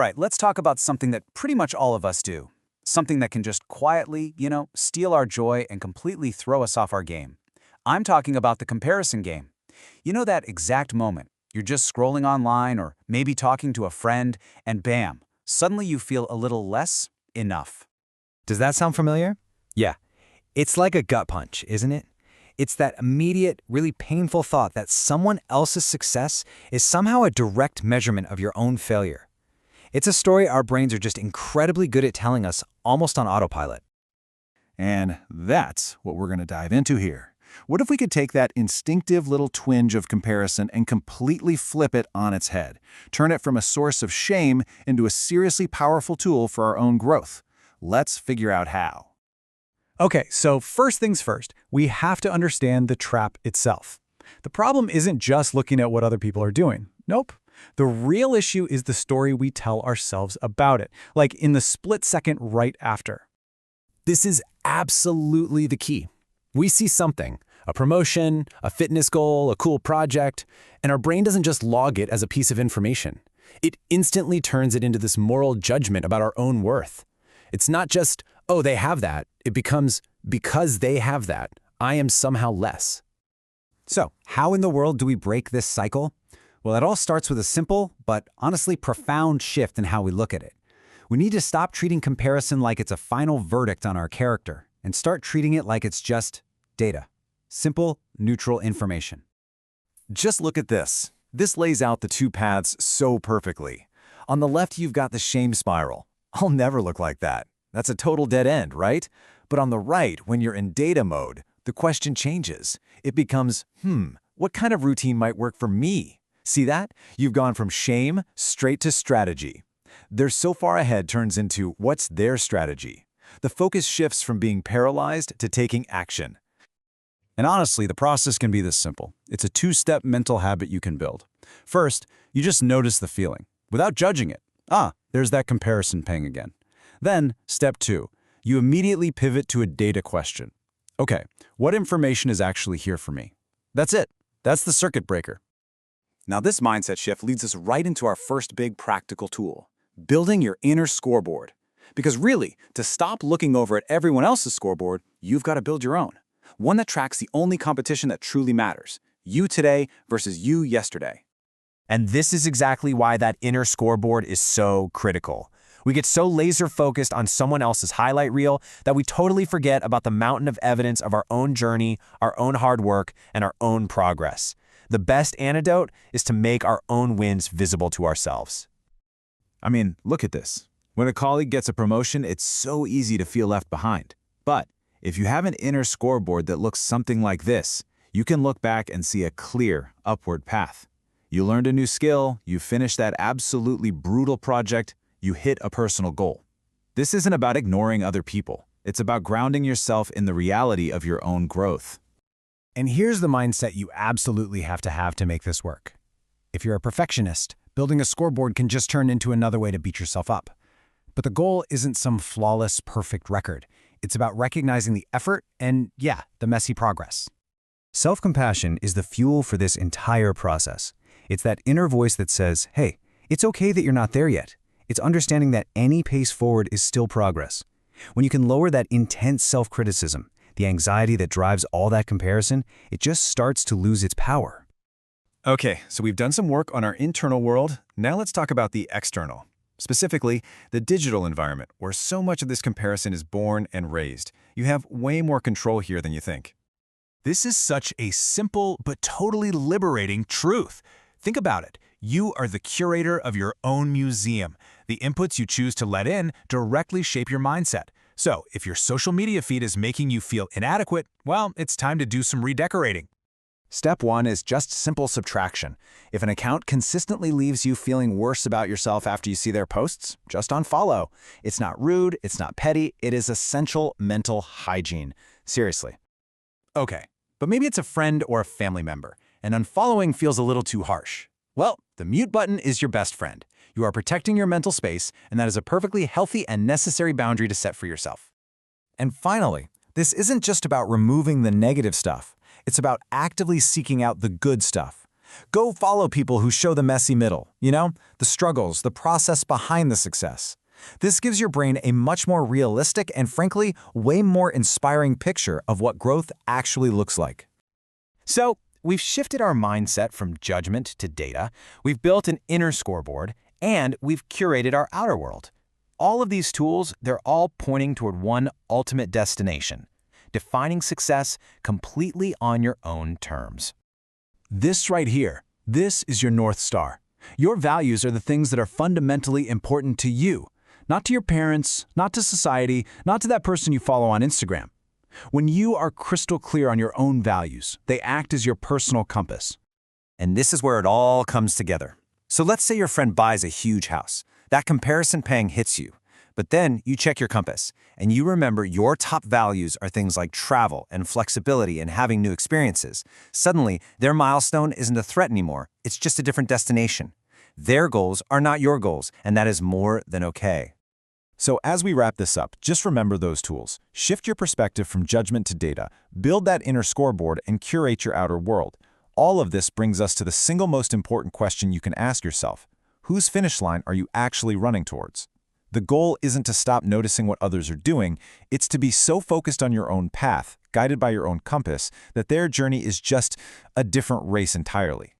right, let's talk about something that pretty much all of us do. Something that can just quietly, steal our joy and completely throw us off our game. I'm talking about the comparison game. You know that exact moment. You're just scrolling online or maybe talking to a friend, and bam, suddenly you feel a little less enough. Does that sound familiar? Yeah. It's like a gut punch, isn't it? It's that immediate, really painful thought that someone else's success is somehow a direct measurement of your own failure. It's a story our brains are just incredibly good at telling us, almost on autopilot. And that's what we're going to dive into here. What if we could take that instinctive little twinge of comparison and completely flip it on its head? Turn it from a source of shame into a seriously powerful tool for our own growth. Let's figure out how. Okay, so first things first, we have to understand the trap itself. The problem isn't just looking at what other people are doing. Nope. The real issue is the story we tell ourselves about it, like in the split second right after. This is absolutely the key. We see something, a promotion, a fitness goal, a cool project, and our brain doesn't just log it as a piece of information. It instantly turns it into this moral judgment about our own worth. It's not just, oh, they have that. It becomes, because they have that, I am somehow less. So, how in the world do we break this cycle? Well, it all starts with a simple, but honestly profound shift in how we look at it. We need to stop treating comparison like it's a final verdict on our character and start treating it like it's just data. Simple, neutral information. Just look at this. This lays out the two paths so perfectly. On the left, you've got the shame spiral. I'll never look like that. That's a total dead end, right? But on the right, when you're in data mode, the question changes. It becomes, what kind of routine might work for me? See that? You've gone from shame straight to strategy. They're so far ahead turns into what's their strategy. The focus shifts from being paralyzed to taking action. And honestly, the process can be this simple. It's a two-step mental habit you can build. First, you just notice the feeling, without judging it. There's that comparison pang again. Then, step 2, you immediately pivot to a data question. Okay, what information is actually here for me? That's it. That's the circuit breaker. Now this mindset shift leads us right into our first big practical tool, building your inner scoreboard. Because really, to stop looking over at everyone else's scoreboard, you've got to build your own. One that tracks the only competition that truly matters, you today versus you yesterday. And this is exactly why that inner scoreboard is so critical. We get so laser-focused on someone else's highlight reel that we totally forget about the mountain of evidence of our own journey, our own hard work, and our own progress. The best antidote is to make our own wins visible to ourselves. I mean, look at this. When a colleague gets a promotion, it's so easy to feel left behind. But if you have an inner scoreboard that looks something like this, you can look back and see a clear, upward path. You learned a new skill, you finished that absolutely brutal project, you hit a personal goal. This isn't about ignoring other people. It's about grounding yourself in the reality of your own growth. And here's the mindset you absolutely have to make this work. If you're a perfectionist, building a scoreboard can just turn into another way to beat yourself up. But the goal isn't some flawless, perfect record. It's about recognizing the effort and, the messy progress. Self-compassion is the fuel for this entire process. It's that inner voice that says, hey, it's okay that you're not there yet. It's understanding that any pace forward is still progress. When you can lower that intense self-criticism, the anxiety that drives all that comparison, it just starts to lose its power. Okay, so we've done some work on our internal world. Now let's talk about the external. Specifically, the digital environment, where so much of this comparison is born and raised. You have way more control here than you think. This is such a simple but totally liberating truth. Think about it. You are the curator of your own museum. The inputs you choose to let in directly shape your mindset. So, if your social media feed is making you feel inadequate, well, it's time to do some redecorating. Step 1 is just simple subtraction. If an account consistently leaves you feeling worse about yourself after you see their posts, just unfollow. It's not rude, it's not petty, it is essential mental hygiene. Seriously. Okay, but maybe it's a friend or a family member, and unfollowing feels a little too harsh. Well, the mute button is your best friend. You are protecting your mental space, and that is a perfectly healthy and necessary boundary to set for yourself. And finally, this isn't just about removing the negative stuff. It's about actively seeking out the good stuff. Go follow people who show the messy middle, the struggles, the process behind the success. This gives your brain a much more realistic and, frankly, way more inspiring picture of what growth actually looks like. So, we've shifted our mindset from judgment to data, we've built an inner scoreboard, and we've curated our outer world. All of these tools, they're all pointing toward one ultimate destination: defining success completely on your own terms. This right here, this is your North Star. Your values are the things that are fundamentally important to you, not to your parents, not to society, not to that person you follow on Instagram. When you are crystal clear on your own values, they act as your personal compass. And this is where it all comes together. So let's say your friend buys a huge house. That comparison pang hits you. But then you check your compass, and you remember your top values are things like travel and flexibility and having new experiences. Suddenly, their milestone isn't a threat anymore. It's just a different destination. Their goals are not your goals, and that is more than okay. So as we wrap this up, just remember those tools. Shift your perspective from judgment to data, build that inner scoreboard, and curate your outer world. All of this brings us to the single most important question you can ask yourself. Whose finish line are you actually running towards? The goal isn't to stop noticing what others are doing, it's to be so focused on your own path, guided by your own compass, that their journey is just a different race entirely.